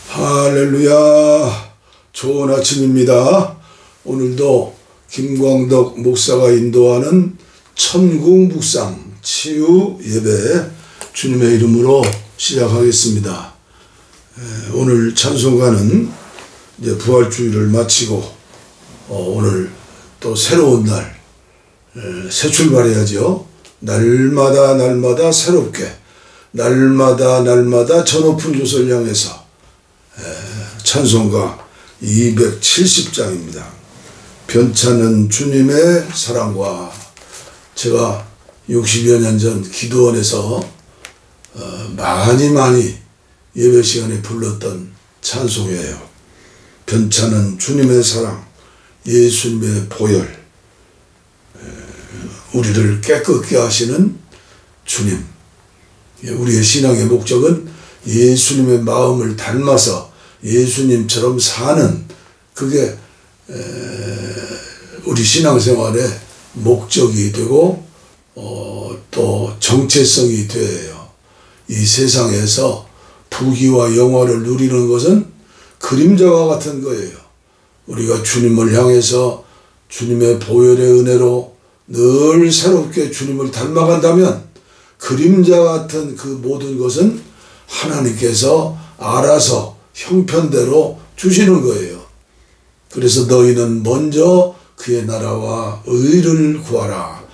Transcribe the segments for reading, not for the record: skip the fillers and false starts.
할렐루야. 좋은 아침입니다. 오늘도 김광덕 목사가 인도하는 천국 묵상 치유 예배 주님의 이름으로 시작하겠습니다. 오늘 찬송가는 이제 부활주일을 마치고 오늘 또 새로운 날, 새 출발해야죠. 날마다 새롭게, 날마다 저 높은 곳을 향해서 찬송가 270장입니다. 변찮은 주님의 사랑과, 제가 60여 년 전 기도원에서 많이 예배 시간에 불렀던 찬송이에요. 변찮은 주님의 사랑, 예수님의 보혈, 우리를 깨끗게 하시는 주님. 우리의 신앙의 목적은 예수님의 마음을 닮아서 예수님처럼 사는, 그게 우리 신앙생활의 목적이 되고 또 정체성이 되어요. 이 세상에서 부귀와 영화를 누리는 것은 그림자와 같은 거예요. 우리가 주님을 향해서 주님의 보혈의 은혜로 늘 새롭게 주님을 닮아간다면 그림자 같은 그 모든 것은 하나님께서 알아서 형편대로 주시는 거예요. 그래서 너희는 먼저 그의 나라와 의를 구하라.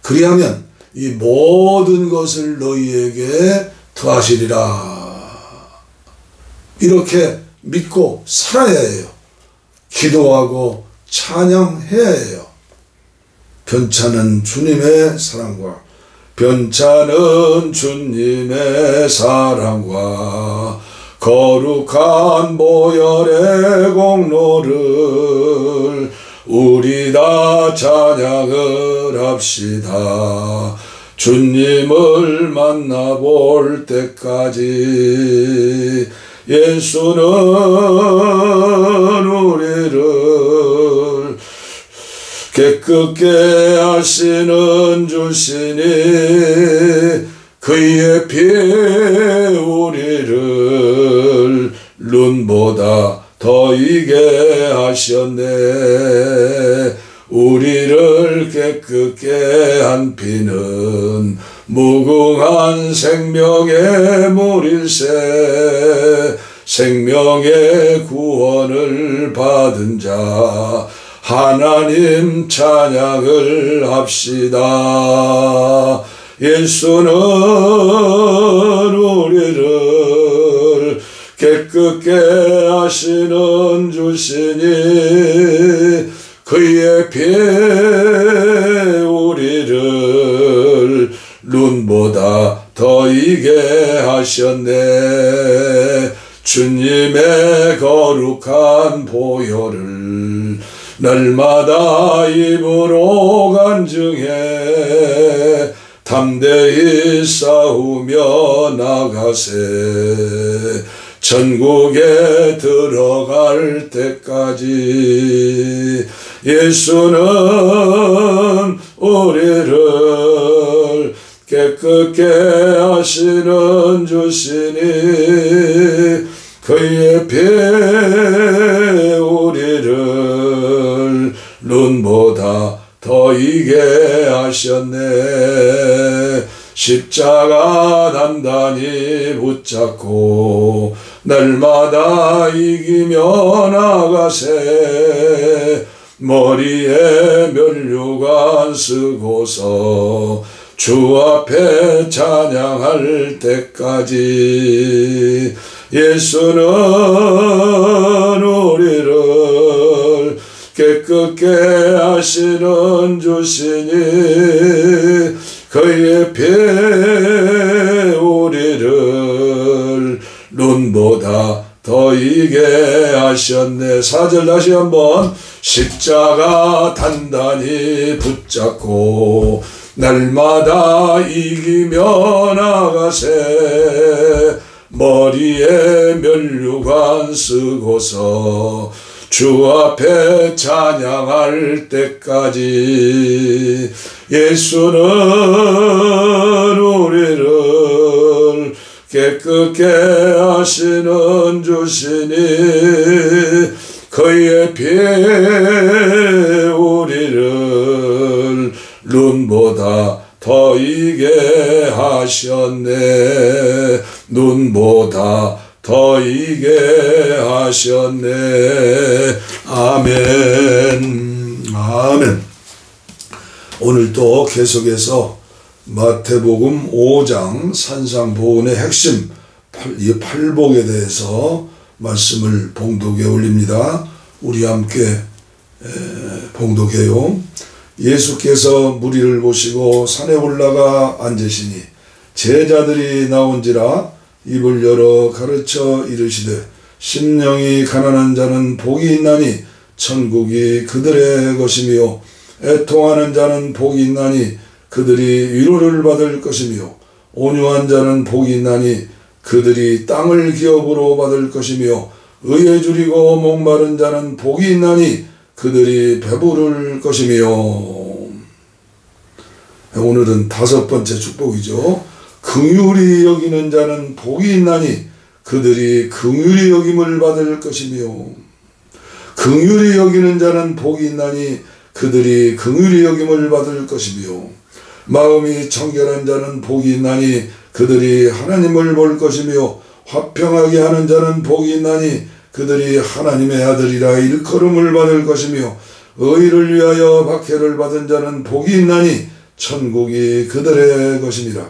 그리하면 이 모든 것을 너희에게 더하시리라. 이렇게 믿고 살아야 해요. 기도하고 찬양해야 해요. 변찮은 주님의 사랑과, 변찮은 주님의 사랑과 거룩한 보혈의 공로를 우리 다 찬양을 합시다. 주님을 만나볼 때까지 예수는 우리를 깨끗게 하시는 주시니 그의 피 우리를 눈보다 더 이게 하셨네. 우리를 깨끗게 한 피는 무궁한 생명의 물일세. 생명의 구원을 받은 자 하나님 찬양을 합시다. 예수는 우리를 깨끗게 하시는 주시니 그의 피 우리를 눈보다 더 이게 하셨네. 주님의 거룩한 보혈을 날마다 입으로 간증해 담대히 싸우며 나가세. 천국에 들어갈 때까지 예수는 우리를 깨끗게 하시는 주시니 그의 피 우리를 눈보다 더 이게 하셨네. 십자가 단단히 붙잡고 날마다 이기며 나가세. 머리에 면류관 쓰고서 주 앞에 찬양할 때까지 예수는 우리를 깨끗게 하시는 주시니 그의 피 우리를 눈보다 더 이게 하셨네. 4절 다시 한번. 십자가 단단히 붙잡고 날마다 이기며 나가세. 머리에 면류관 쓰고서 주 앞에 찬양할 때까지 예수는 우리를 깨끗게 하시는 주시니 그의 피 우리를 눈보다 더 이게 하셨네. 눈보다 더 이게 하셨네. 아멘. 아멘. 오늘 또 계속해서 마태복음 5장 산상보훈의 핵심 이 팔복에 대해서 말씀을 봉독에 올립니다. 우리 함께 봉독해요. 예수께서 무리를 보시고 산에 올라가 앉으시니 제자들이 나온지라 입을 열어 가르쳐 이르시되 심령이 가난한 자는 복이 있나니 천국이 그들의 것이며 애통하는 자는 복이 있나니 그들이 위로를 받을 것이며 온유한 자는 복이 있나니 그들이 땅을 기업으로 받을 것이며 의에 줄이고 목마른 자는 복이 있나니 그들이 배부를 것이며. 오늘은 5번째 축복이죠. 긍휼히 여기는 자는 복이 있나니 그들이 긍휼히 여김을 받을 것이며 긍휼히 여기는 자는 복이 있나니 그들이 긍휼히 여김을 받을 것이며 마음이 청결한 자는 복이 있나니 그들이 하나님을 볼 것이며 화평하게 하는 자는 복이 있나니 그들이 하나님의 아들이라 일컬음을 받을 것이며 의를 위하여 박해를 받은 자는 복이 있나니 천국이 그들의 것이니라.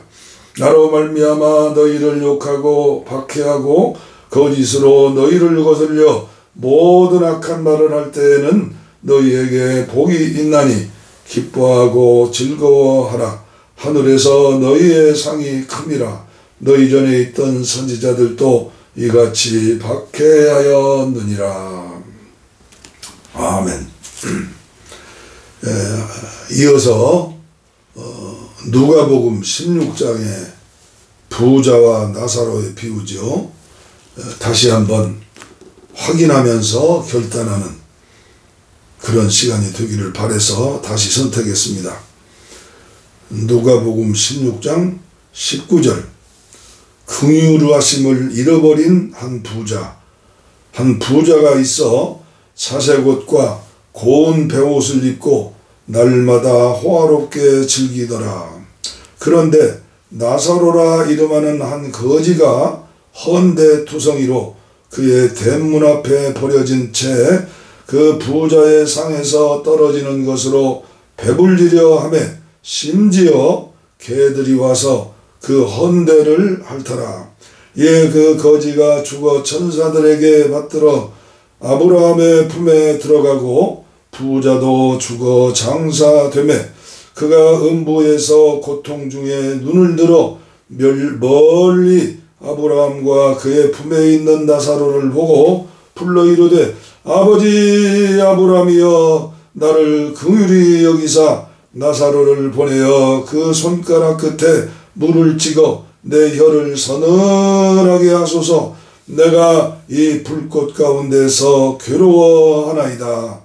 나로 말미암아 너희를 욕하고 박해하고 거짓으로 너희를 거슬려 모든 악한 말을 할 때에는 너희에게 복이 있나니 기뻐하고 즐거워하라. 하늘에서 너희의 상이 큼이라. 너희 전에 있던 선지자들도 이같이 박해하였느니라. 아멘. 이어서 누가복음 16장의 부자와 나사로의 비유죠. 다시 한번 확인하면서 결단하는 그런 시간이 되기를 바라서 다시 선택했습니다. 누가복음 16장 19절. 긍휼하심을 잃어버린 한 부자가 있어 자색 옷과 고운 베옷을 입고 날마다 호화롭게 즐기더라. 그런데 나사로라 이름하는 한 거지가 헌데 투성이로 그의 대문 앞에 버려진 채 그 부자의 상에서 떨어지는 것으로 배불리려 하매 심지어 개들이 와서 그 헌데를 핥더라. 예, 그 거지가 죽어 천사들에게 받들어 아브라함의 품에 들어가고 부자도 죽어 장사되매 그가 음부에서 고통 중에 눈을 들어 멀리 아브라함과 그의 품에 있는 나사로를 보고 불러 이르되 아버지 아브라함이여 나를 긍휼히 여기사 나사로를 보내어 그 손가락 끝에 물을 찍어 내 혀를 서늘하게 하소서. 내가 이 불꽃 가운데서 괴로워하나이다.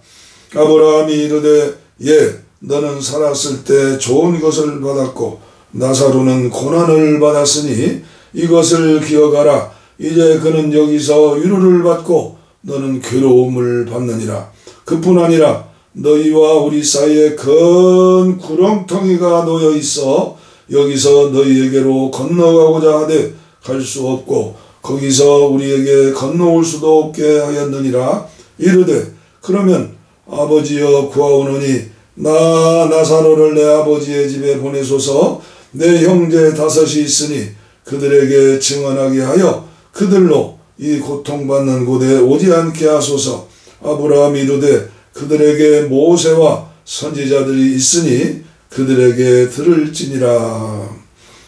아브라함이 이르되 예, 너는 살았을 때 좋은 것을 받았고 나사로는 고난을 받았으니 이것을 기억하라. 이제 그는 여기서 위로를 받고 너는 괴로움을 받느니라. 그뿐 아니라 너희와 우리 사이에 큰 구렁텅이가 놓여 있어 여기서 너희에게로 건너가고자 하되 갈 수 없고 거기서 우리에게 건너올 수도 없게 하였느니라. 이르되 그러면 아버지여 구하오노니 나사로를 내 아버지의 집에 보내소서. 내 형제 5이 있으니 그들에게 증언하게 하여 그들로 이 고통받는 곳에 오지 않게 하소서. 아브라함이 이르되 그들에게 모세와 선지자들이 있으니 그들에게 들을지니라.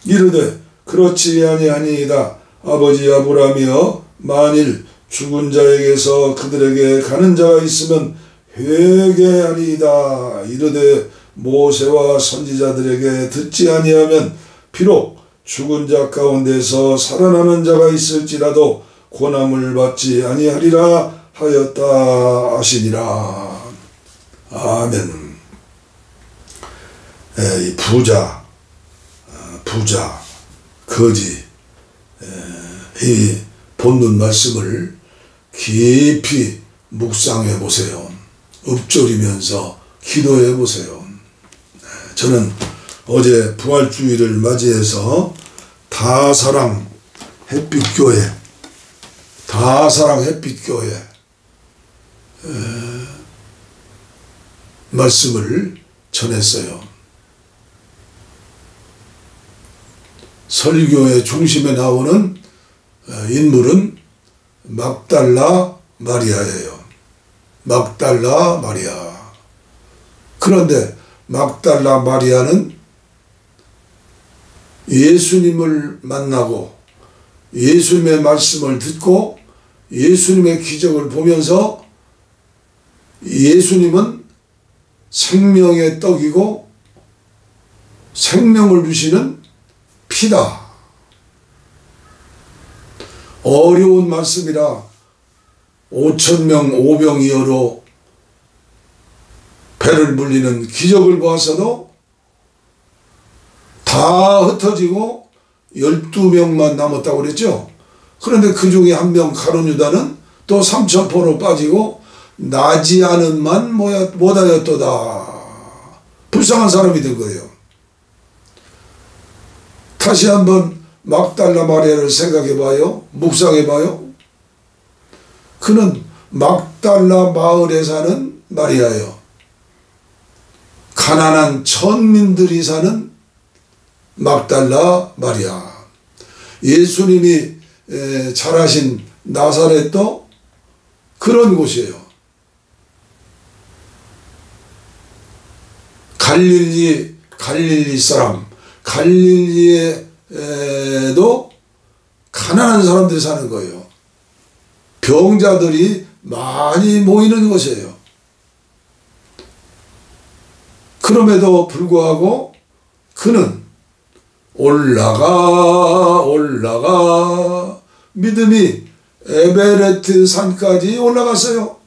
이르되 그렇지 아니하니이다. 아버지 아브라함이여 만일 죽은 자에게서 그들에게 가는 자가 있으면 회개하리이다. 이르되 모세와 선지자들에게 듣지 아니하면 비록 죽은 자 가운데서 살아나는 자가 있을지라도 고난을 받지 아니하리라 하였다 하시니라. 아멘. 이 부자, 거지, 이 본문 말씀을 깊이 묵상해 보세요. 읊조리면서 기도해 보세요. 저는 어제 부활주의를 맞이해서 다사랑 햇빛교회 말씀을 전했어요. 설교의 중심에 나오는 인물은 막달라 마리아예요. 막달라 마리아. 그런데 막달라 마리아는 예수님을 만나고 예수님의 말씀을 듣고 예수님의 기적을 보면서 예수님은 생명의 떡이고 생명을 주시는 피다. 어려운 말씀이라 5,000명 오병이어로 배를 물리는 기적을 보았어도 다 흩어지고 12명만 남았다고 그랬죠. 그런데 그 중에 한 명 가룟 유다는 또 삼천포로 빠지고 나지 않은만 못하였도다. 불쌍한 사람이 된 거예요. 다시 한번 막달라 마리아를 생각해 봐요. 묵상해 봐요. 그는 막달라 마을에 사는 마리아예요. 가난한 천민들이 사는 막달라 마리아. 예수님이 자라신 나사렛도 그런 곳이에요. 갈릴리 사람, 갈릴리에도 가난한 사람들이 사는 거예요. 병자들이 많이 모이는 곳이에요. 그럼에도 불구하고 그는 올라가 믿음이 에베레트 산까지 올라갔어요.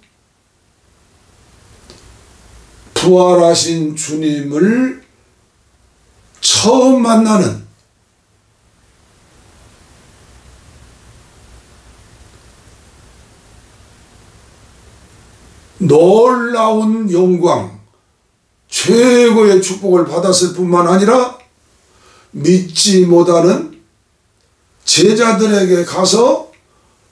부활하신 주님을 처음 만나는 놀라운 영광, 최고의 축복을 받았을 뿐만 아니라 믿지 못하는 제자들에게 가서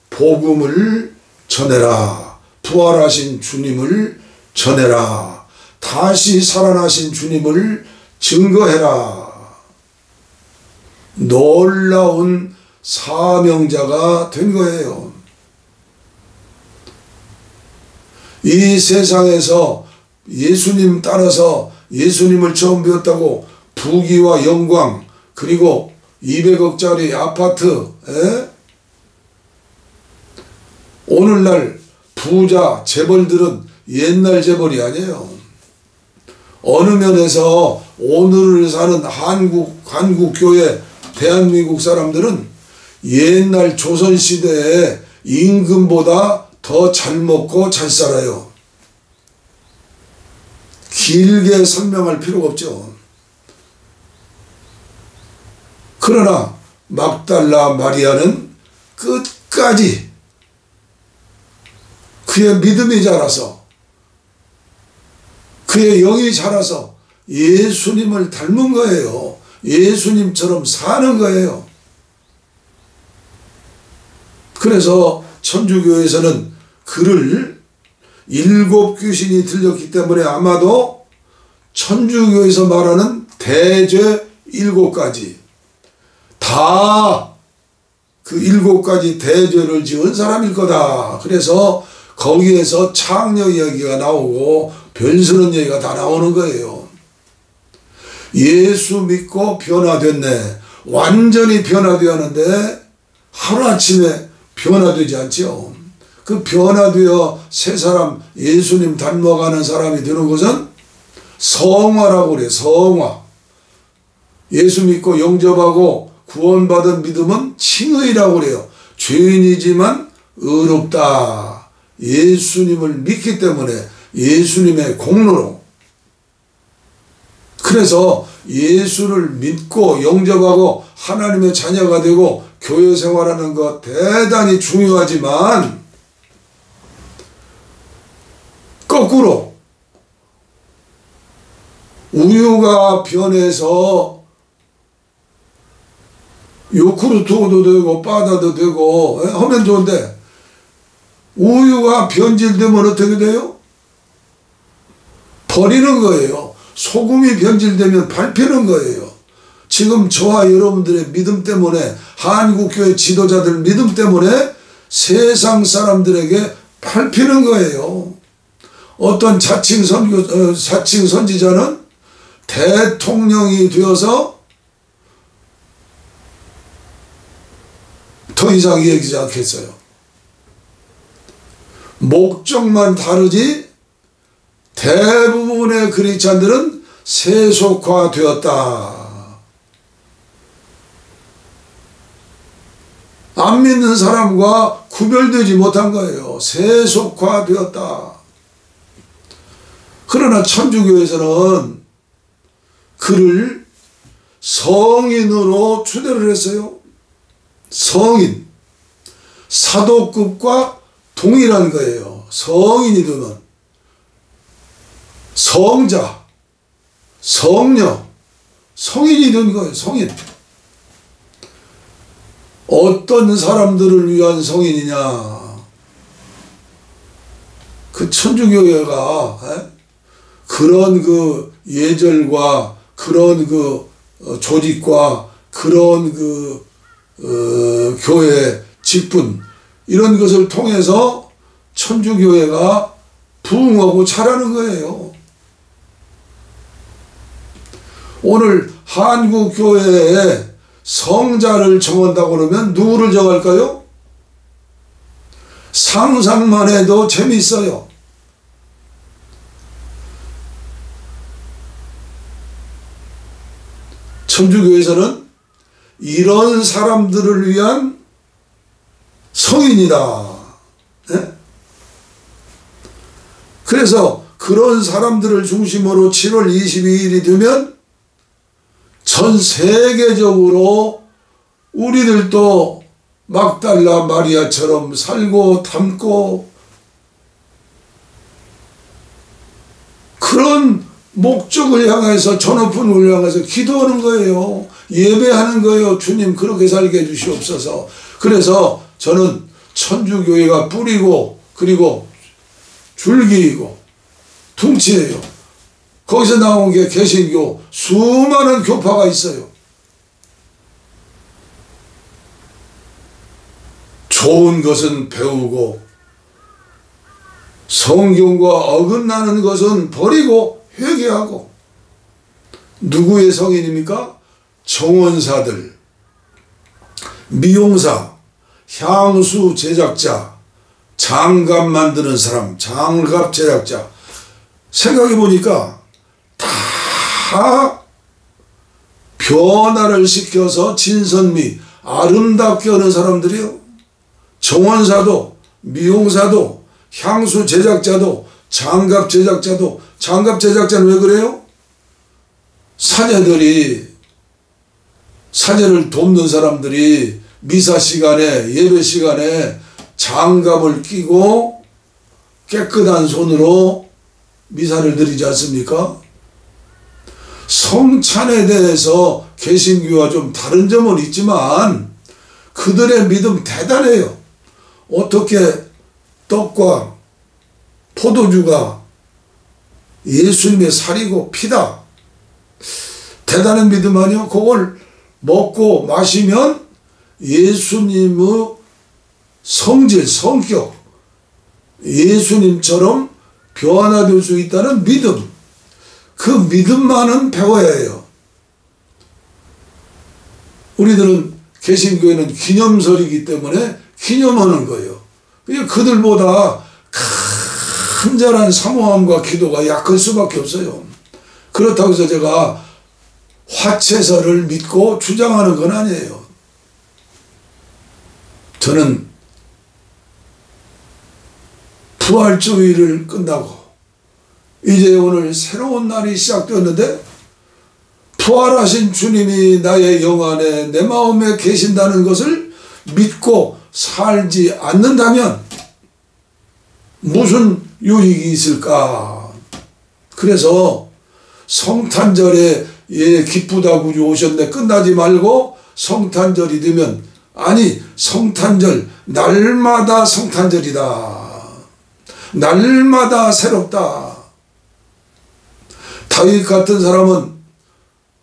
복음을 전해라. 부활하신 주님을 전해라. 다시 살아나신 주님을 증거해라. 놀라운 사명자가 된 거예요. 이 세상에서 예수님 따라서 예수님을 처음 배웠다고 부귀와 영광 그리고 200억짜리 아파트, 오늘날 부자 재벌들은 옛날 재벌이 아니에요. 어느 면에서 오늘을 사는 한국교회 대한민국 사람들은 옛날 조선시대의 임금보다 더 잘 먹고 잘 살아요. 길게 설명할 필요가 없죠. 그러나 막달라 마리아는 끝까지 그의 믿음이 자라서 그의 영이 자라서 예수님을 닮은 거예요. 예수님처럼 사는 거예요. 그래서 천주교에서는 그를 7 귀신이 들렸기 때문에 아마도 천주교에서 말하는 대죄 7가지 다 그 7가지 대죄를 지은 사람일 거다. 그래서 거기에서 창녀 이야기가 나오고 변스런 얘기가 다 나오는 거예요. 예수 믿고 변화됐네. 완전히 변화되었는데 하루아침에 변화되지 않죠. 그 변화되어 새 사람 예수님 닮아가는 사람이 되는 것은 성화라고 그래요. 성화. 예수 믿고 영접하고 구원받은 믿음은 칭의라고 그래요. 죄인이지만 의롭다. 예수님을 믿기 때문에 예수님의 공로로. 그래서 예수를 믿고 영접하고 하나님의 자녀가 되고 교회 생활하는 것 대단히 중요하지만, 거꾸로 우유가 변해서 요구르트도 되고 바다도 되고 하면 좋은데, 우유가 변질되면 어떻게 돼요? 버리는 거예요. 소금이 변질되면 밟히는 거예요. 지금 저와 여러분들의 믿음 때문에, 한국교회 지도자들 믿음 때문에 세상 사람들에게 밟히는 거예요. 어떤 자칭 선지자는 대통령이 되어서 더 이상 얘기하지 않겠어요. 목적만 다르지 대부분의 크리스찬들은 세속화되었다. 안 믿는 사람과 구별되지 못한 거예요. 세속화되었다. 그러나 천주교에서는 그를 성인으로 추대를 했어요. 성인. 사도급과 동일한 거예요. 성인이 되면 성자, 성녀, 성인이 된 거예요. 성인. 어떤 사람들을 위한 성인이냐? 그 천주교회가 그런 그 예절과 그런 그 조직과 그런 그 교회 직분, 이런 것을 통해서 천주교회가 부흥하고 자라는 거예요. 오늘 한국교회에 성자를 정한다고 그러면 누구를 정할까요? 상상만 해도 재미있어요. 천주교에서는 이런 사람들을 위한 성인이다. 네? 그래서 그런 사람들을 중심으로 7월 22일이 되면 전 세계적으로 우리들도 막달라 마리아처럼 살고 닮고 그런 목적을 향해서, 저 높은 우리를 향해서 기도하는 거예요. 예배하는 거예요. 주님 그렇게 살게 해주시옵소서. 그래서 저는 천주교회가 뿌리고 그리고 줄기이고 둥치예요. 거기서 나온 게 개신교, 수많은 교파가 있어요. 좋은 것은 배우고 성경과 어긋나는 것은 버리고 회개하고. 누구의 성인입니까? 정원사들, 미용사, 향수 제작자, 장갑 만드는 사람, 장갑 제작자. 생각해 보니까 다 변화를 시켜서 진선미, 아름답게 하는 사람들이요. 정원사도, 미용사도, 향수 제작자도, 장갑 제작자도. 장갑 제작자는 왜 그래요? 사제를 돕는 사람들이 미사 시간에, 예배 시간에 장갑을 끼고 깨끗한 손으로 미사를 드리지 않습니까? 성찬에 대해서 개신교와 좀 다른 점은 있지만 그들의 믿음 대단해요. 어떻게 떡과 포도주가 예수님의 살이고 피다. 대단한 믿음 아니요? 그걸 먹고 마시면 예수님의 성질, 성격, 예수님처럼 변화될 수 있다는 믿음. 그 믿음만은 배워야 해요. 우리들은 개신교회는 기념설이기 때문에 기념하는 거예요. 그들보다 간절한 사모함과 기도가 약할 수밖에 없어요. 그렇다고 해서 제가 화채설을 믿고 주장하는 건 아니에요. 저는 부활주의를 끝나고 이제 오늘 새로운 날이 시작되었는데 부활하신 주님이 나의 영 안에 내 마음에 계신다는 것을 믿고 살지 않는다면 무슨 유익이 있을까? 그래서 성탄절에 기쁘다고 오셨네 끝나지 말고 성탄절이 되면 아니 성탄절 날마다 성탄절이다. 날마다 새롭다. 다윗 같은 사람은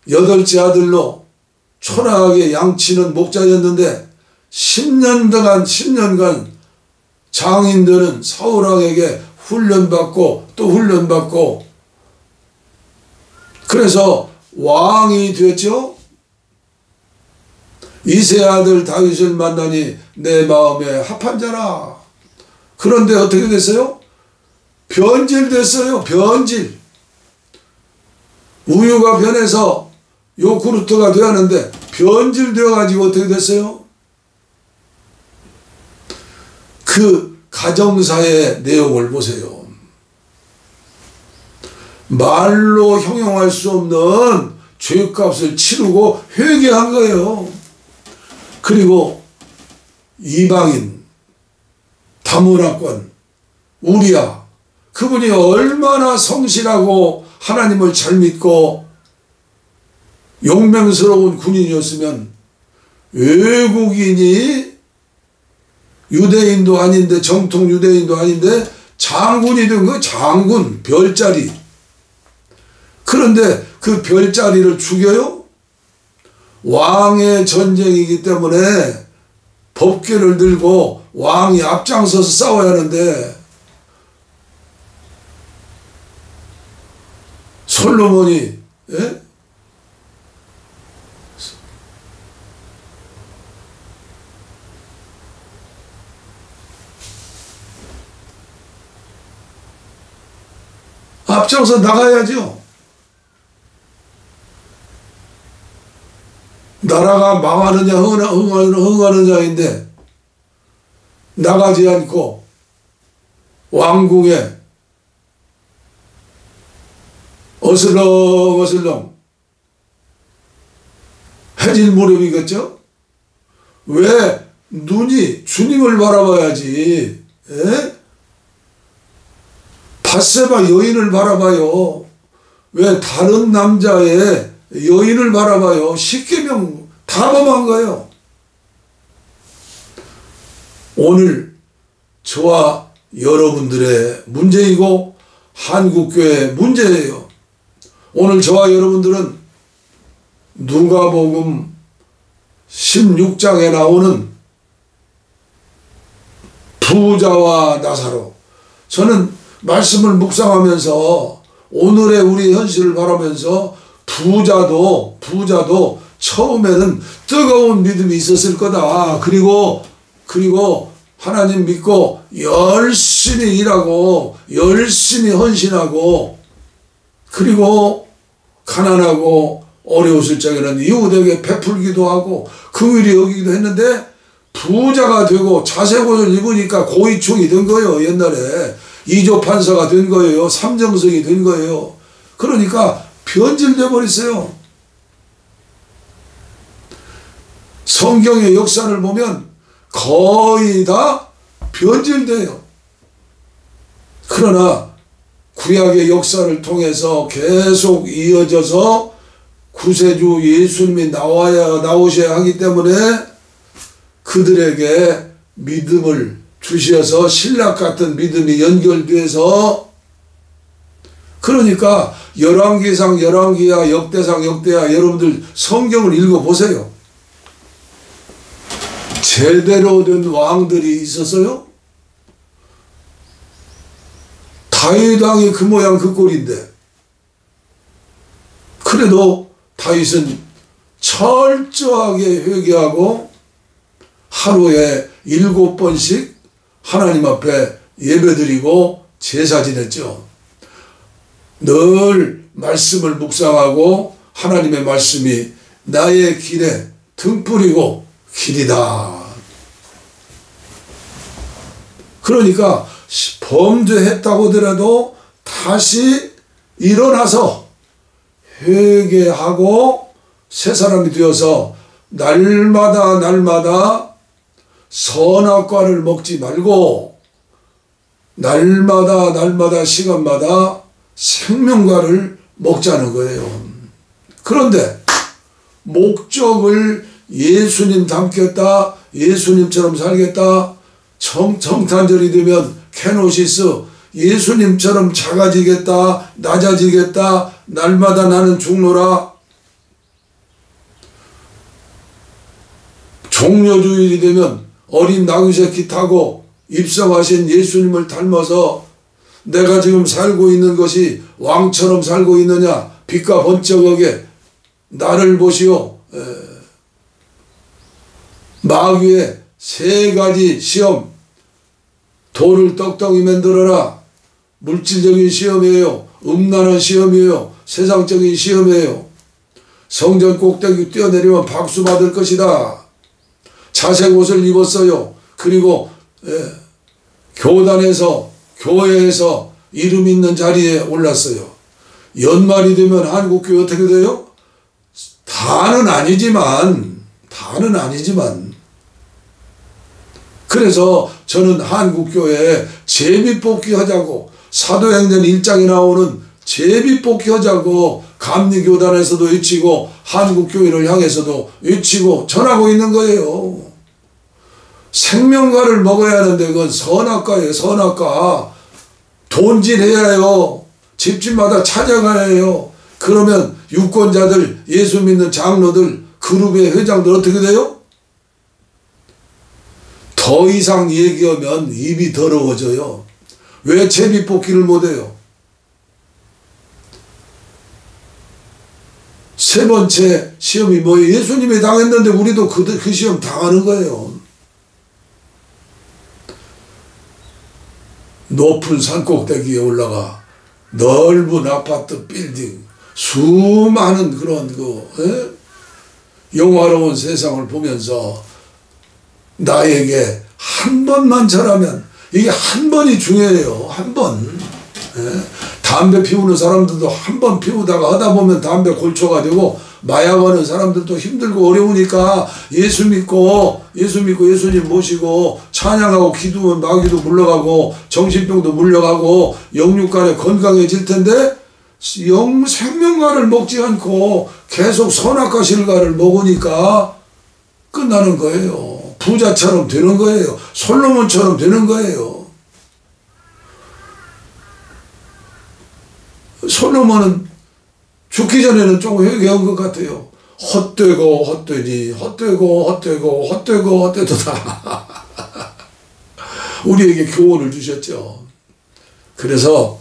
8째 아들로 초라하게 양치는 목자였는데 10년간 장인들은 사울왕에게 훈련받고 또 훈련받고 그래서 왕이 됐죠. 이세 아들 다윗을 만나니 내 마음에 합한 자라. 그런데 어떻게 됐어요? 변질됐어요. 변질. 우유가 변해서 요구르트가 되었는데 변질되어 가지고 어떻게 됐어요? 그 가정사의 내용을 보세요. 말로 형용할 수 없는 죄값을 치르고 회개한 거예요. 그리고 이방인 다문화권 우리야 그분이 얼마나 성실하고 하나님을 잘 믿고 용맹스러운 군인이었으면 외국인이 유대인도 아닌데 정통 유대인도 아닌데 장군이 된 거예요. 장군 별자리. 그런데 그 별자리를 죽여요? 왕의 전쟁이기 때문에 법궤를 들고 왕이 앞장서서 싸워야 하는데 솔로몬이 앞장서 나가야죠. 나라가 망하느냐 흥하느냐인데 나가지 않고 왕궁에 어슬렁 해질 무렵이겠죠? 왜 눈이 주님을 바라봐야지. 밧세바 여인을 바라봐요. 왜 다른 남자의 여인을 바라봐요. 10계명 다 범한 거예요. 오늘 저와 여러분들의 문제이고 한국교회의 문제예요. 오늘 저와 여러분들은 누가복음 16장에 나오는 부자와 나사로, 저는 말씀을 묵상하면서 오늘의 우리 현실을 바라면서 부자도 처음에는 뜨거운 믿음이 있었을 거다. 그리고 하나님 믿고 열심히 일하고 열심히 헌신하고 그리고 가난하고 어려웠을 적에는 이웃에게 베풀기도 하고 긍휼히 여기기도 했는데 부자가 되고 자색옷을 입으니까 고위총이 된 거예요. 옛날에 이조판사가 된 거예요. 삼정성이 된 거예요. 그러니까 변질돼 버렸어요. 성경의 역사를 보면 거의 다 변질돼요. 그러나 구약의 역사를 통해서 계속 이어져서 구세주 예수님이 나오셔야 하기 때문에 그들에게 믿음을 주셔서 신락 같은 믿음이 연결돼서, 그러니까 열왕기상 열왕기야 역대상 역대야, 여러분들 성경을 읽어보세요. 제대로 된 왕들이 있었어요? 다윗 왕이 그 모양 그 꼴인데, 그래도 다윗은 철저하게 회개하고 하루에 7번씩 하나님 앞에 예배드리고 제사 지냈죠. 늘 말씀을 묵상하고 하나님의 말씀이 나의 길에 등불이고 길이다. 그러니까 범죄했다고 하더라도 다시 일어나서 회개하고 새 사람이 되어서 날마다 선악과를 먹지 말고 날마다 시간마다 생명과를 먹자는 거예요. 그런데 목적을 예수님 닮겠다, 예수님처럼 살겠다, 성탄절이 되면 케노시스, 예수님처럼 작아지겠다, 낮아지겠다, 날마다 나는 죽노라. 종려주일이 되면 어린 나귀새끼 타고 입성하신 예수님을 닮아서 내가 지금 살고 있는 것이 왕처럼 살고 있느냐, 빛과 번쩍하게 나를 보시오. 마귀의 세 가지 시험, 돌을 떡떡이 만들어라. 물질적인 시험이에요. 음란한 시험이에요. 세상적인 시험이에요. 성전 꼭대기 뛰어내리면 박수 받을 것이다. 자색 옷을 입었어요. 그리고 교단에서, 교회에서 이름 있는 자리에 올랐어요. 연말이 되면 한국교회 어떻게 돼요? 다는 아니지만 그래서 저는 한국교회에 제비뽑기 하자고, 사도행전 1장에 나오는 제비뽑기 하자고 감리교단에서도 외치고 한국교회를 향해서도 외치고 전하고 있는 거예요. 생명과를 먹어야 하는데 그건 선악과예요. 선악과. 돈질해야 해요. 집집마다 찾아가야 해요. 그러면 유권자들, 예수 믿는 장로들, 그룹의 회장들 어떻게 돼요? 더 이상 얘기하면 입이 더러워져요. 왜 제비뽑기를 못해요? 세 번째 시험이 뭐예요? 예수님이 당했는데 우리도 그 시험 당하는 거예요. 높은 산꼭대기에 올라가 넓은 아파트 빌딩, 수많은 그런 영화로운 세상을 보면서 나에게 한 번만 절하면, 이게 한 번이 중요해요. 한 번. 담배 피우는 사람들도 한 번 피우다가 하다 보면 담배 골초가 되고, 마약하는 사람들도 힘들고 어려우니까 예수 믿고 예수님 모시고 찬양하고 기도하면 마귀도 물러가고 정신병도 물러가고 영육간에 건강해질 텐데, 생명과를 먹지 않고 계속 선악과 실과를 먹으니까 끝나는 거예요. 부자처럼 되는 거예요. 솔로몬처럼 되는 거예요. 솔로몬은 죽기 전에는 조금 회개한 것 같아요. 헛되고 헛되니 헛되도다. 우리에게 교훈을 주셨죠. 그래서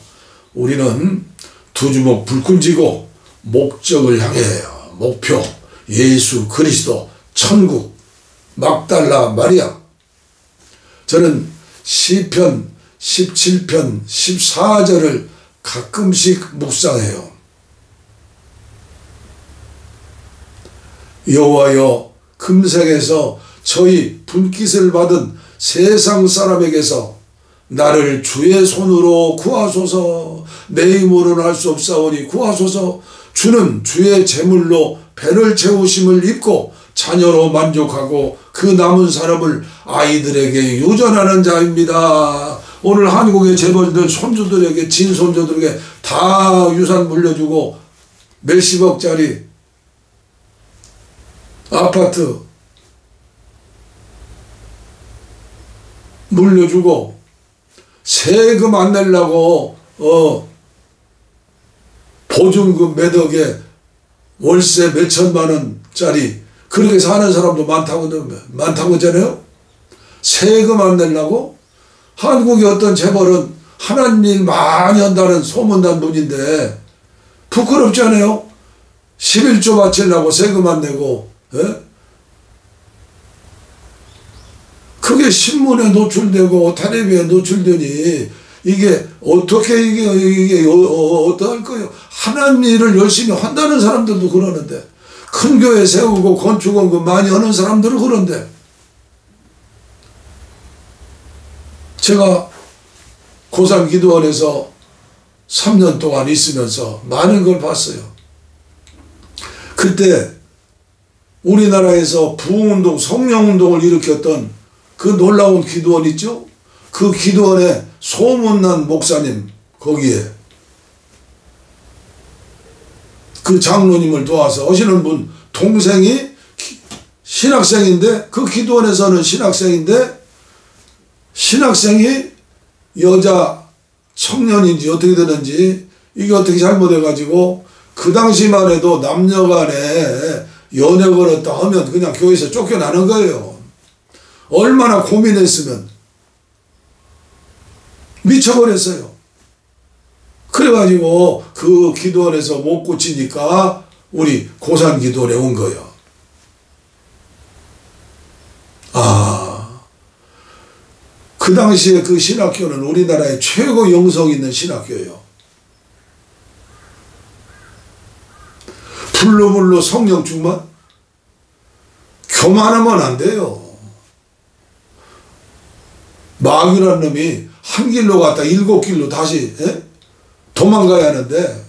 우리는 두 주먹 불끈 쥐고 목적을 향해요. 목표, 예수 그리스도, 천국, 막달라 마리아. 저는 시편 17편 14절을 가끔씩 묵상해요. 여호와여, 금생에서 저희 분깃을 받은 세상 사람에게서 나를 주의 손으로 구하소서. 내 힘으로는 할 수 없사오니 구하소서. 주는 주의 제물로 배를 채우심을 입고 자녀로 만족하고 그 남은 사람을 아이들에게 유전하는 자입니다. 오늘 한국의 재벌들 손주들에게, 진손주들에게 다 유산 물려주고 몇십억짜리 아파트 물려주고 세금 안 내려고 보증금 몇 억에 월세 몇 천만 원짜리 그렇게 사는 사람도 많다고 하잖아요. 세금 안 내려고. 한국의 어떤 재벌은 하나님 일 많이 한다는 소문난 분인데 부끄럽지 않아요? 11조 바치려고 세금 안 내고, 그게 신문에 노출되고 텔레비에 노출되니 이게 어떻게 이게 어떡할 거예요? 하나님 일을 열심히 한다는 사람들도 그러는데, 큰 교회 세우고 건축원금 많이 하는 사람들은 그런데, 제가 고산기도원에서 3년 동안 있으면서 많은 걸 봤어요. 그때 우리나라에서 부흥운동, 성령운동을 일으켰던 그 놀라운 기도원 있죠? 그 기도원에 소문난 목사님, 거기에 그 장로님을 도와서 하시는 분 동생이 신학생인데, 그 기도원에서는 신학생인데, 신학생이 여자 청년인지 어떻게 되는지 이게 어떻게 잘못해가지고 그 당시만 해도 남녀간에 연애 걸었다 하면 그냥 교회에서 쫓겨나는 거예요. 얼마나 고민했으면. 미쳐버렸어요. 그래가지고 그 기도원에서 못 고치니까 우리 고산 기도원에 온 거예요. 그 당시에 그 신학교는 우리나라의 최고 영성 있는 신학교예요. 불로불로 성령 충만? 교만하면 안 돼요. 마귀라는 놈이 한 길로 갔다 7길로 다시 도망가야 하는데,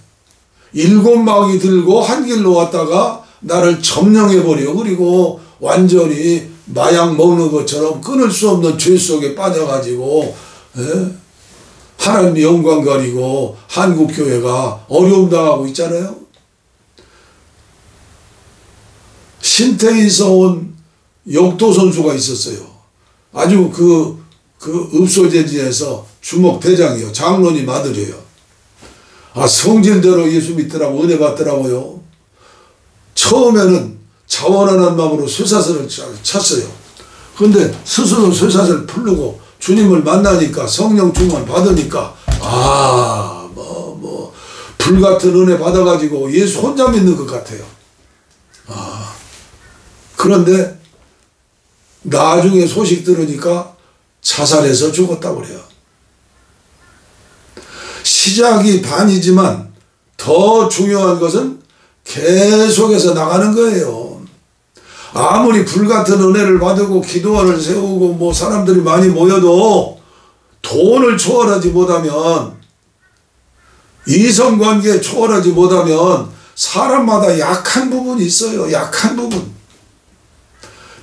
7마귀 들고 한 길로 왔다가 나를 점령해버려. 그리고 완전히 마약 먹는 것처럼 끊을 수 없는 죄 속에 빠져가지고 하나님의 영광 가리고 한국교회가 어려움 당하고 있잖아요. 신태에서 온 역도 선수가 있었어요. 아주 그 읍소재지에서 주목 대장이요. 장로님 아들이에요. 성질대로 예수 믿더라고, 은혜 받더라고요. 처음에는 자원하는 마음으로 쇠사슬을 찼어요. 근데 스스로 쇠사슬을 풀고 주님을 만나니까, 성령 충만 받으니까 불같은 은혜 받아가지고 예수 혼자 믿는 것 같아요. 그런데 나중에 소식 들으니까 자살해서 죽었다고 그래요. 시작이 반이지만 더 중요한 것은 계속해서 나가는 거예요. 아무리 불같은 은혜를 받고 기도원을 세우고 사람들이 많이 모여도 돈을 초월하지 못하면, 이성관계에 초월하지 못하면 사람마다 약한 부분이 있어요. 약한 부분.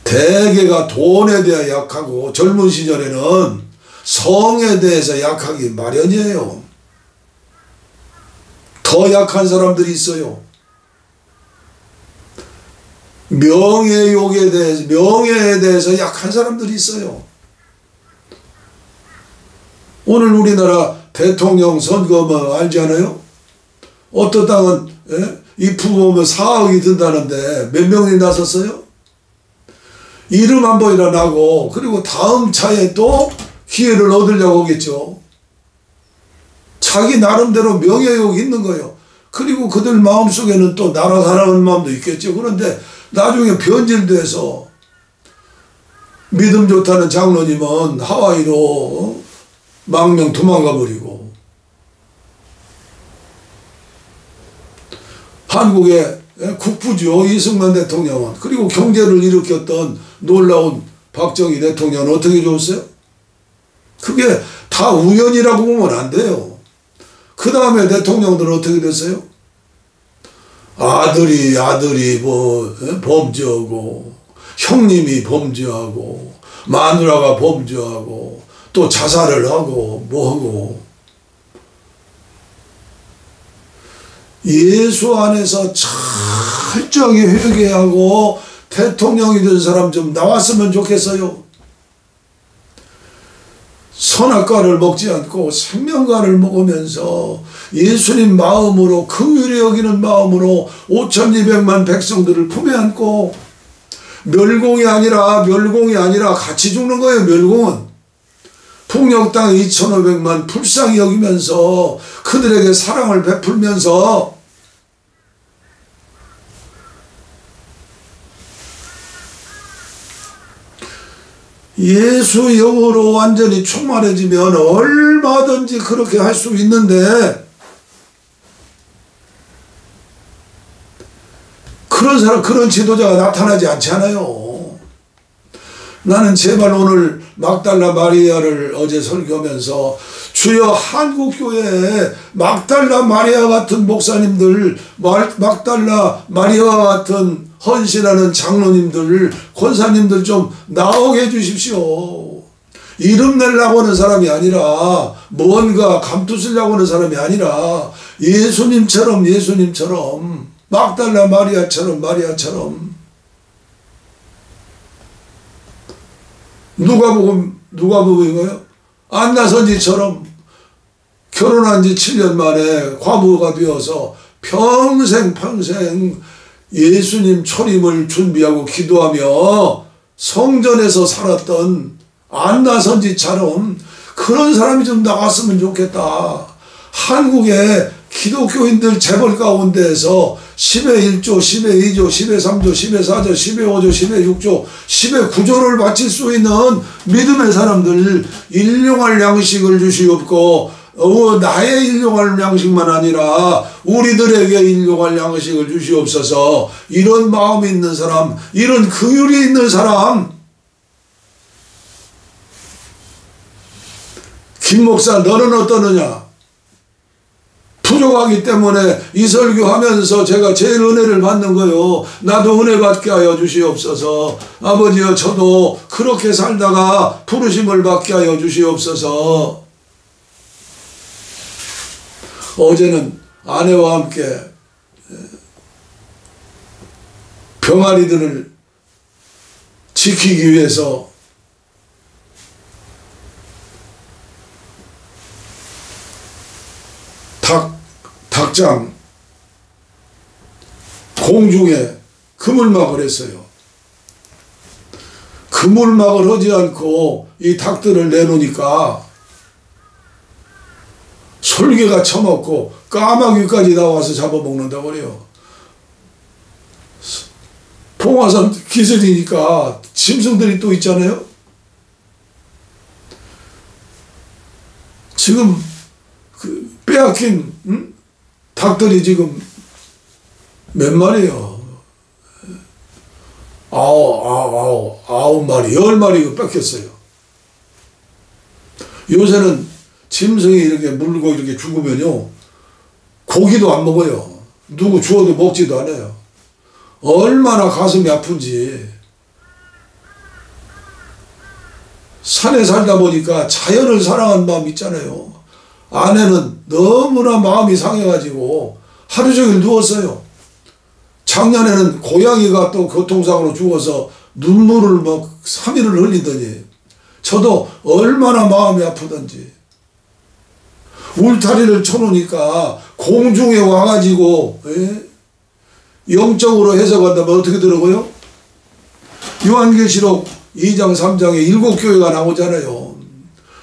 대개가 돈에 대해 약하고 젊은 시절에는 성에 대해서 약하기 마련이에요. 더 약한 사람들이 있어요. 명예욕에 대해서 약한 사람들이 있어요. 오늘 우리나라 대통령 선거 알지 않아요? 어떤 땅은 입후 보면 4억이 든다는데 몇 명이 나섰어요? 이름 한 번이나 나고, 그리고 다음 차에 또 기회를 얻으려고 오겠죠. 자기 나름대로 명예욕이 있는 거예요. 그리고 그들 마음속에는 또 나라 사랑하는 마음도 있겠죠. 그런데 나중에 변질돼서 믿음 좋다는 장로님은 하와이로 망명 도망가 버리고, 한국의 국부죠. 이승만 대통령은. 그리고 경제를 일으켰던 놀라운 박정희 대통령은 어떻게 좋았어요? 그게 다 우연이라고 보면 안 돼요. 그 다음에 대통령들은 어떻게 됐어요? 아들이 범죄하고, 형님이 범죄하고, 마누라가 범죄하고, 또 자살을 하고 하고. 예수 안에서 철저하게 회개하고 대통령이 된 사람 좀 나왔으면 좋겠어요. 선악과를 먹지 않고 생명과를 먹으면서 예수님 마음으로, 긍휼히 여기는 마음으로 5,200만 백성들을 품에 안고, 멸공이 아니라 같이 죽는 거예요. 멸공은 풍력당 2,500만 불쌍히 여기면서 그들에게 사랑을 베풀면서 예수 영으로 완전히 충만해지면 얼마든지 그렇게 할 수 있는데, 그런 지도자가 나타나지 않잖아요. 나는 제발 오늘 막달라 마리아를 어제 설교하면서 주여 한국교회에 막달라 마리아 같은 목사님들, 막달라 마리아와 같은 헌신하는 장로님들, 권사님들 좀 나오게 해주십시오. 이름 내려고 하는 사람이 아니라 뭔가 감투 쓰려고 하는 사람이 아니라 예수님처럼 막달라 마리아처럼 누가복음인가요? 안나 선지처럼 결혼한 지 7년 만에 과부가 되어서 평생 예수님 초림을 준비하고 기도하며 성전에서 살았던 안나 선지처럼 그런 사람이 좀 나왔으면 좋겠다. 한국의 기독교인들 재벌 가운데에서 10의 1조, 10의 2조, 10의 3조, 10의 4조, 10의 5조, 10의 6조, 10의 9조를 바칠 수 있는 믿음의 사람들 일용할 양식을 주시옵고 나의 일용할 양식만 아니라 우리들에게 일용할 양식을 주시옵소서. 이런 마음이 있는 사람, 이런 긍휼이 있는 사람, 김 목사 너는 어떠느냐? 부족하기 때문에 이 설교하면서 제가 제일 은혜를 받는 거요. 나도 은혜 받게 하여 주시옵소서. 아버지여 저도 그렇게 살다가 부르심을 받게 하여 주시옵소서. 어제는 아내와 함께 병아리들을 지키기 위해서 닭장 공중에 그물막을 했어요. 그물막을 하지 않고 이 닭들을 내놓으니까 솔개가 처먹고 까마귀까지 나와서 잡아먹는다고 그래요. 봉화산 기슭이니까 짐승들이 또 있잖아요. 지금 그 빼앗긴 닭들이 지금 몇 마리요? 9마리, 10마리 뺏겼어요. 요새는 짐승이 이렇게 물고 이렇게 죽으면요, 고기도 안 먹어요. 누구 주워도 먹지도 않아요. 얼마나 가슴이 아픈지. 산에 살다 보니까 자연을 사랑하는 마음 있잖아요. 아내는 너무나 마음이 상해가지고 하루 종일 누웠어요. 작년에는 고양이가 또 교통사고로 죽어서 눈물을 막 3일을 흘리더니 저도 얼마나 마음이 아프던지. 울타리를 쳐놓으니까 공중에 와가지고 영적으로 해석한다면 어떻게 들어가요? 요한계시록 2장 3장에 7교회가 나오잖아요.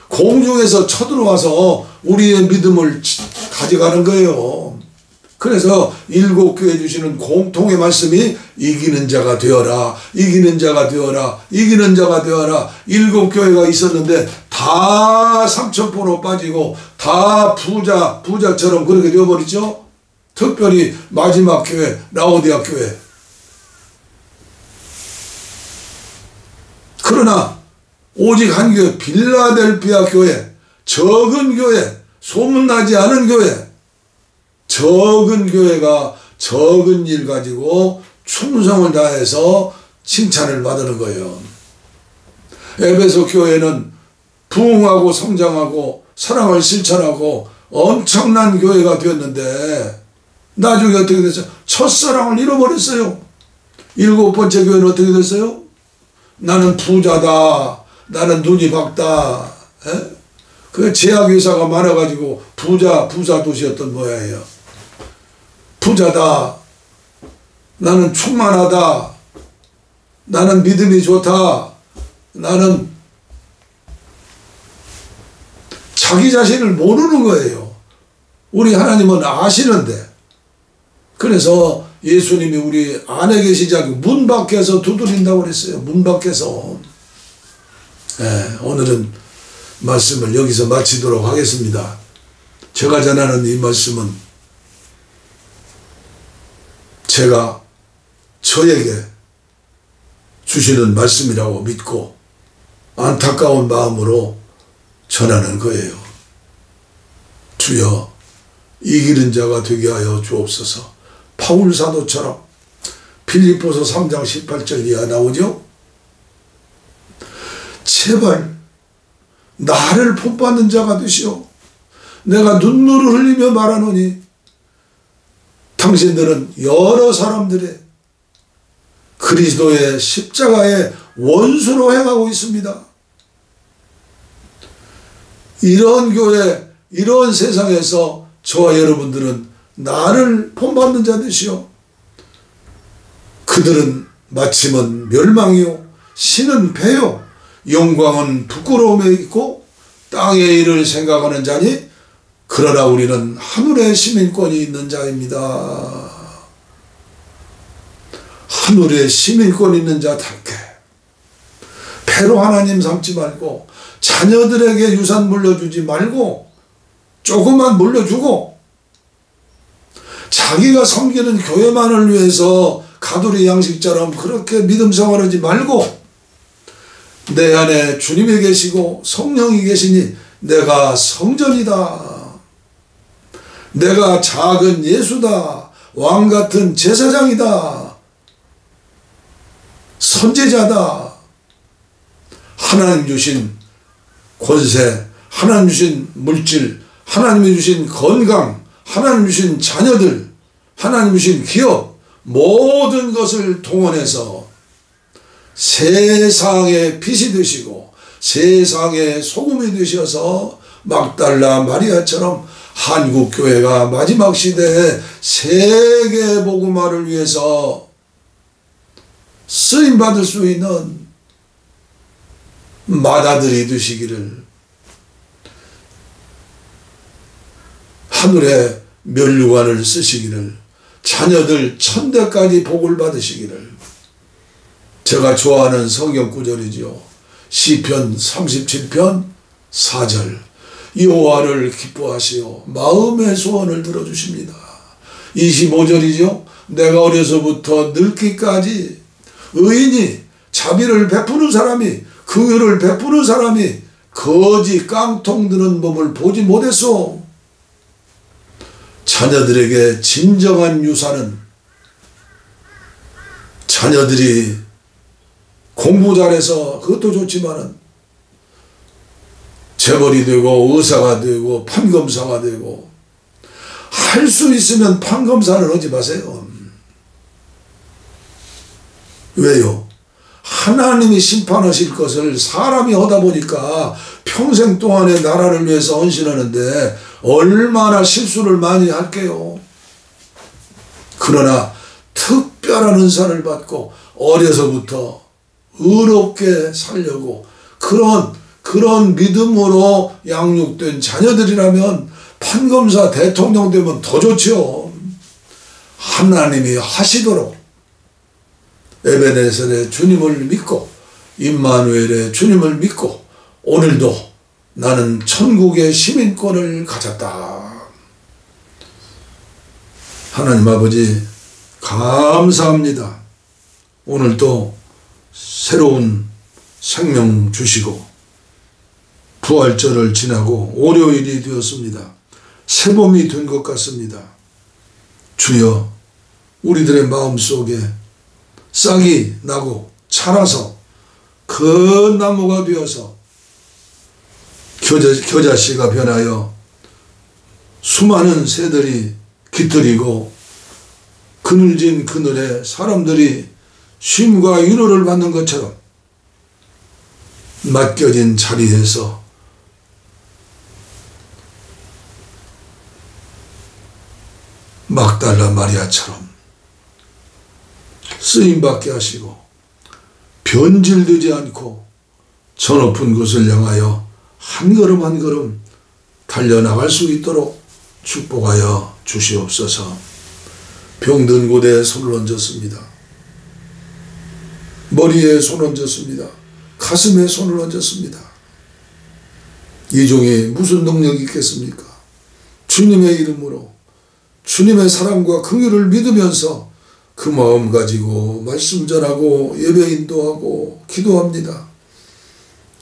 공중에서 쳐들어와서 우리의 믿음을 가져가는 거예요. 그래서 7교회 주시는 공통의 말씀이 이기는 자가 되어라, 이기는 자가 되어라, 이기는 자가 되어라. 7교회가 있었는데 다 삼천포로 빠지고 다 부자처럼 그렇게 되어버리죠. 특별히 마지막 교회 라오디아 교회. 그러나 오직 한 교회 빌라델피아 교회, 적은 교회, 소문나지 않은 교회, 적은 교회가 적은 일 가지고 충성을 다해서 칭찬을 받는 거예요. 에베소 교회는 부흥하고 성장하고 사랑을 실천하고 엄청난 교회가 되었는데 나중에 어떻게 됐어요? 첫사랑을 잃어버렸어요. 7번째 교회는 어떻게 됐어요? 나는 부자다, 나는 눈이 밝다. 그 제약회사가 많아가지고 부자 도시였던 모양이에요. 부자다, 나는 충만하다, 나는 믿음이 좋다, 나는 자기 자신을 모르는 거예요. 우리 하나님은 아시는데. 그래서 예수님이 우리 안에 계시지 않고 문 밖에서 두드린다고 그랬어요. 문 밖에서. 오늘은 말씀을 여기서 마치도록 하겠습니다. 제가 전하는 이 말씀은 제가 저에게 주시는 말씀이라고 믿고 안타까운 마음으로 전하는 거예요. 주여 이기는 자가 되게 하여 주옵소서. 바울 사도처럼 빌립보서 3장 18절 이하 나오죠. 제발 나를 본받는 자가 되시오. 내가 눈물을 흘리며 말하노니 당신들은 여러 사람들의 그리스도의 십자가의 원수로 행하고 있습니다. 이런 교회, 이런 세상에서 저와 여러분들은 나를 본받는 자 되시오. 그들은 마침은 멸망이요 신은 패요 영광은 부끄러움에 있고 땅의 일을 생각하는 자니 그러나 우리는 하늘의 시민권이 있는 자입니다. 하늘의 시민권 있는 자답게 패로 하나님 삼지 말고 자녀들에게 유산 물려주지 말고 조금만 물려주고 자기가 섬기는 교회만을 위해서 가두리 양식처럼 그렇게 믿음 생활하지 말고 내 안에 주님이 계시고 성령이 계시니 내가 성전이다. 내가 작은 예수다. 왕같은 제사장이다. 선지자다. 하나님 주신 권세, 하나님 주신 물질, 하나님이 주신 건강, 하나님 주신 자녀들, 하나님 주신 기업, 모든 것을 동원해서 세상의 빛이 되시고 세상의 소금이 되셔서 막달라 마리아처럼 한국교회가 마지막 시대에 세계 복음화를 위해서 쓰임받을 수 있는 마다들이 되시기를, 하늘의 면류관을 쓰시기를, 자녀들 천대까지 복을 받으시기를. 제가 좋아하는 성경 구절이죠. 시편 37편 4절 여호와를 기뻐하시오 마음의 소원을 들어주십니다. 25절이죠. 내가 어려서부터 늙기까지 의인이 자비를 베푸는 사람이 긍휼을 베푸는 사람이 거지 깡통 드는 법을 보지 못했소. 자녀들에게 진정한 유산은 자녀들이 공부 잘해서 그것도 좋지만은 재벌이 되고 의사가 되고 판검사가 되고, 할 수 있으면 판검사를 하지 마세요. 왜요? 하나님이 심판하실 것을 사람이 하다 보니까 평생 동안에 나라를 위해서 헌신하는데 얼마나 실수를 많이 할게요. 그러나 특별한 은사를 받고 어려서부터 의롭게 살려고 그런 믿음으로 양육된 자녀들이라면 판검사 대통령 되면 더 좋죠. 하나님이 하시도록 에베네셀의 주님을 믿고 임마누엘의 주님을 믿고 오늘도 나는 천국의 시민권을 가졌다. 하나님 아버지 감사합니다. 오늘도 새로운 생명 주시고 부활절을 지나고 월요일이 되었습니다. 새봄이 된 것 같습니다. 주여 우리들의 마음속에 싹이 나고 자라서 큰 나무가 되어서 겨자씨가 변하여 수많은 새들이 깃들이고 그늘진 그늘에 사람들이 쉼과 위로를 받는 것처럼 맡겨진 자리에서 막달라 마리아처럼 쓰임받게 하시고 변질되지 않고 저 높은 곳을 향하여 한 걸음 한 걸음 달려나갈 수 있도록 축복하여 주시옵소서. 병든 곳에 손을 얹었습니다. 머리에 손을 얹었습니다. 가슴에 손을 얹었습니다. 이 종이 무슨 능력이 있겠습니까? 주님의 이름으로 주님의 사랑과 긍휼을 믿으면서 그 마음 가지고 말씀 전하고 예배 인도하고 기도합니다.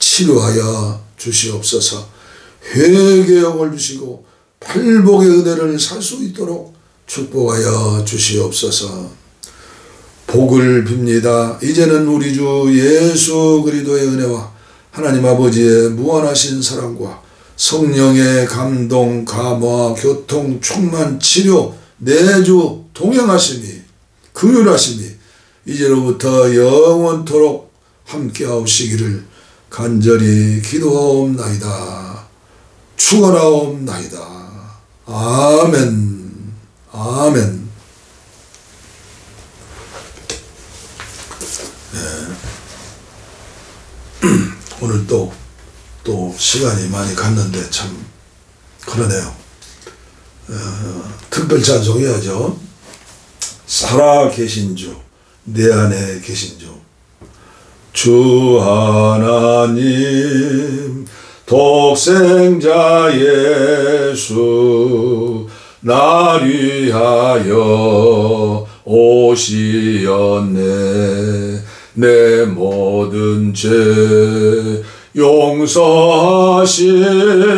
치료하여 주시옵소서. 회개의 영을 주시고 팔복의 은혜를 살 수 있도록 축복하여 주시옵소서. 복을 빕니다. 이제는 우리 주 예수 그리스도의 은혜와 하나님 아버지의 무한하신 사랑과 성령의 감동, 감화, 교통, 충만, 치료, 내주, 동행하심이, 긍휼하심이 이제로부터 영원토록 함께하시기를 간절히 기도하옵나이다. 축원하옵나이다. 아멘. 아멘. 오늘 또 시간이 많이 갔는데 참 그러네요. 특별 찬송해야죠. 살아계신 주, 내 안에 계신 주. 주 하나님 독생자 예수 날 위하여 오시었네. 내 모든 죄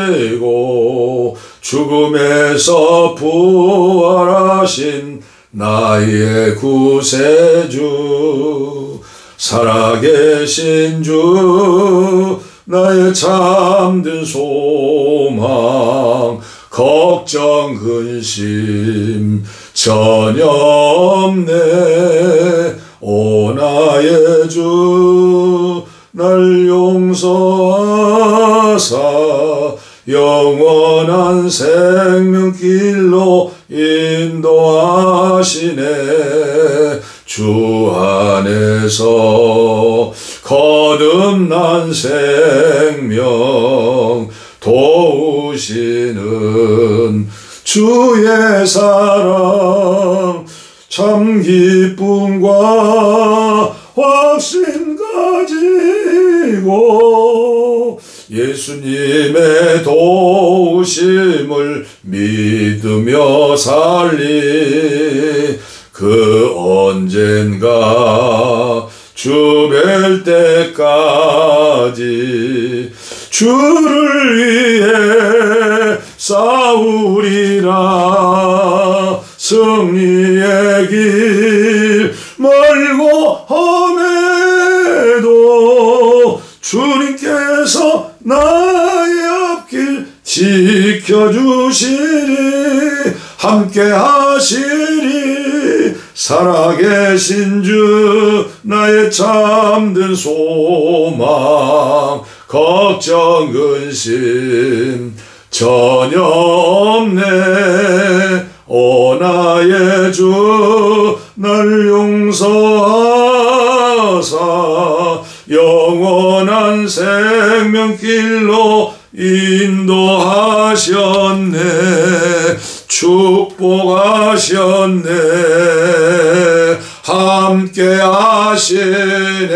용서하시고 죽음에서 부활하신 나의 구세주. 살아계신 주 나의 참된 소망. 걱정 근심 전혀 없네. 오 나의 주 날 용서하사 영원한 생명길로 인도하시네. 주 안에서 거듭난 생명 도우시는 주의 사랑. 참 기쁨과 확신 가지고 예수님의 도우심을 믿으며 살리. 그 언젠가 주 뵐 때까지 주를 위해 싸우리라. 승리의 길 멀고 험해도 주님께서 나의 앞길 지켜주시리. 함께 하시리. 살아계신 주 나의 참된 소망. 걱정 근심 전혀 없네. 오 나의 주 날 용서하사 영원한 생명길로 인도하셨네. 축복하셨네. 함께 하시네.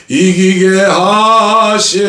이기게 하시네.